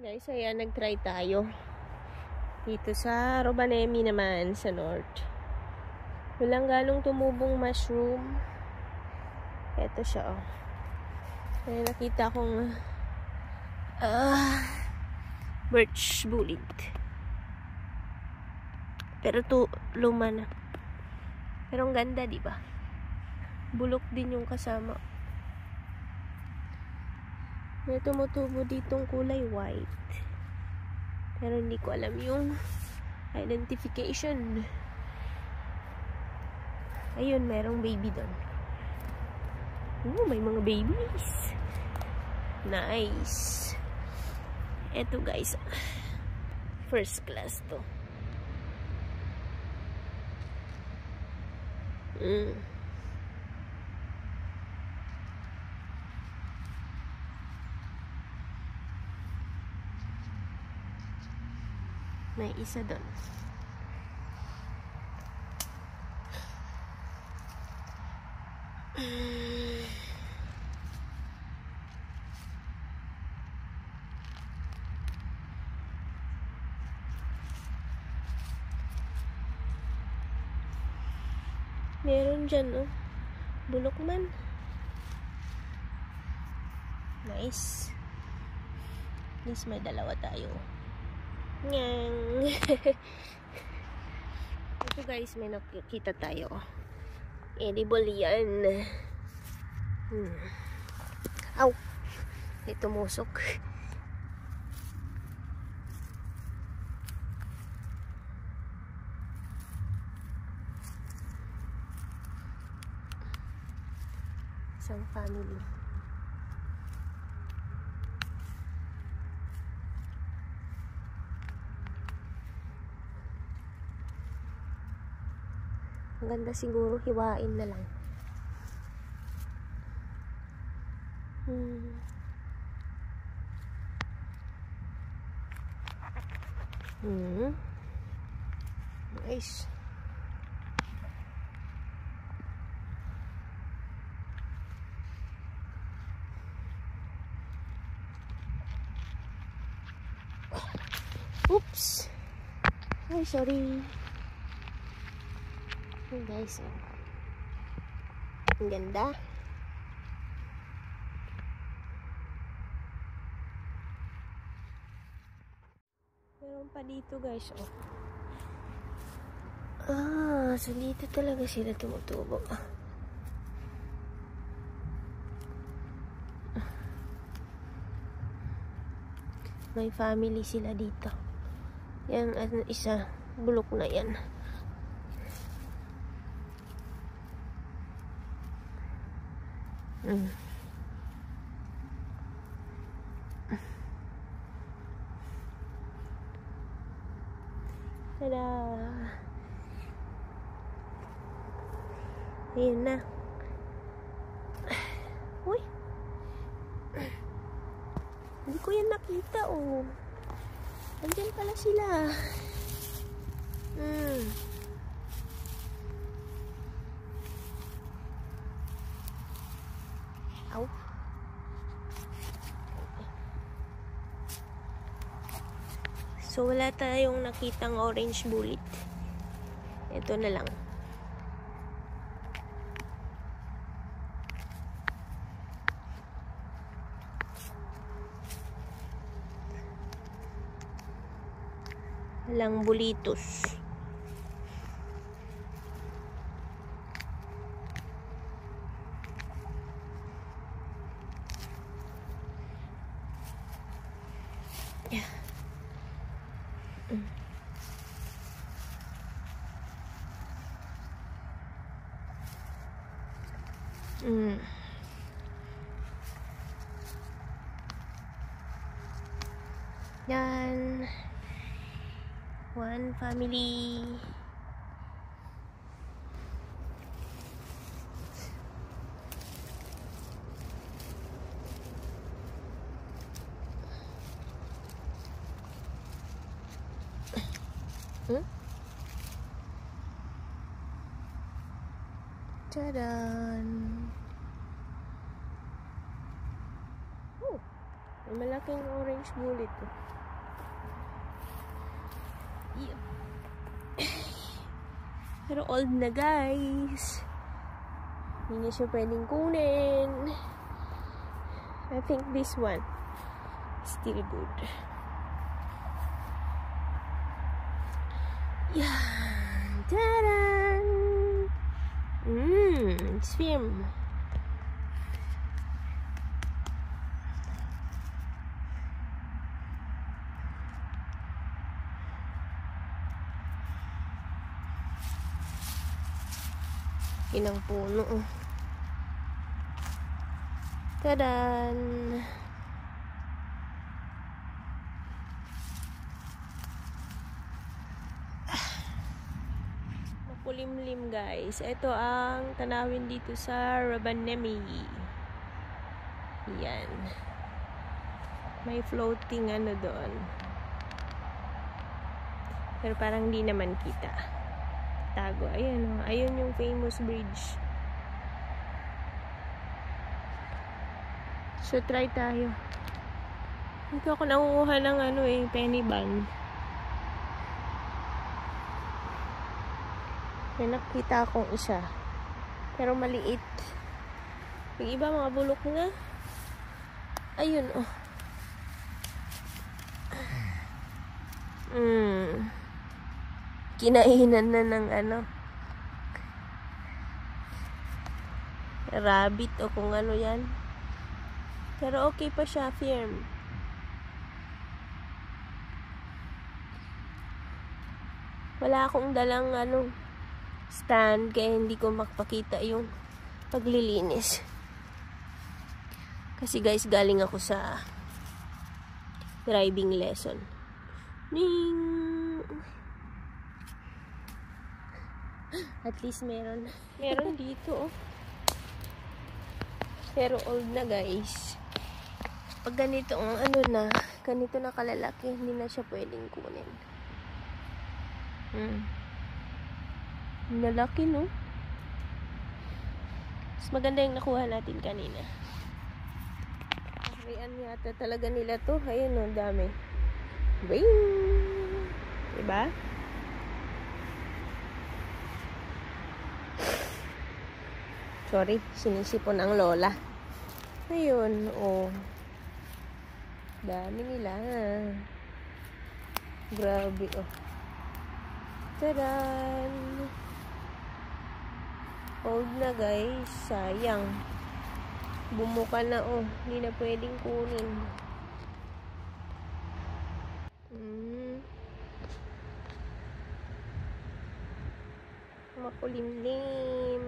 Guys, ayan, nag-try tayo. Dito sa Robanemi naman, sa North. Walang ganong tumubong mushroom. Ito siya, oh. Ayan, nakita kong birch bullet. Pero luma na. Pero ang ganda, di ba? Bulok din yung kasama. May tumutubo ditong kulay white. Pero hindi ko alam yung identification. Ayun, merong baby doon. May mga babies. Nice. Eto guys. First class to. May isa doon. Meron dyan, oh. Bulok man. Nice. At least may dalawa tayo. Nyang. Ito guys, may nakikita tayo. Edible yan. Aw! Ito musok. Isang family. Ang ganda siguro, hiwain na lang. Nice. Oops. Ay, sorry. Guys, ang ganda. Meron pa dito guys, oh. So dito talaga sila tumutubo. May family sila dito. Yan, isa, bulok na yan. Tada! Ayan na. Uy! Hindi ko yan nakita, oh. Andyan pala sila. Aw. So, wala tayong nakitang orange bullet. Ito na lang. Walang bulitos. Yan. One family. Tadaan! May malaking orange bullet to. Yep. Pero old na guys. Hindi na siya pwedeng kunin. I think this one is still good. Yeah. Ta-da! It's firm. Inang puno. Tadan! Makulimlim guys. Ito ang tanawin dito sa Rabanemi. Yan. May floating ano doon. Pero parang di naman kita. Tago. Ayan o. Ayun yung famous bridge. So, try tayo. Dito ako nangunguha ng ano penny bun. May nakita akong isa. Pero maliit. Yung iba mga bulok na. Ayun oh. Kinainan na ng ano. Rabbit o kung ano yan. Pero okay pa siya, firm. Wala akong dalang ano stand kaya hindi ko makapakita yung paglilinis. Kasi guys, galing ako sa driving lesson. Ning! At least meron dito oh. Pero old na guys. Pag ganito ano na, ganito na kalalaki, hindi na siya pwedeng kunin. Nalaki no? Mas maganda yung nakuha natin kanina. Arian yata talaga nila to. Ayun no, dami. Ring! Diba? Sorry, sinisipon ang lola. Ayun, oh. Dami nila. Grabe, oh. Taran! Old na, guys. Sayang. Bumuka na, oh. Hindi na pwedeng kunin. Makulimlim.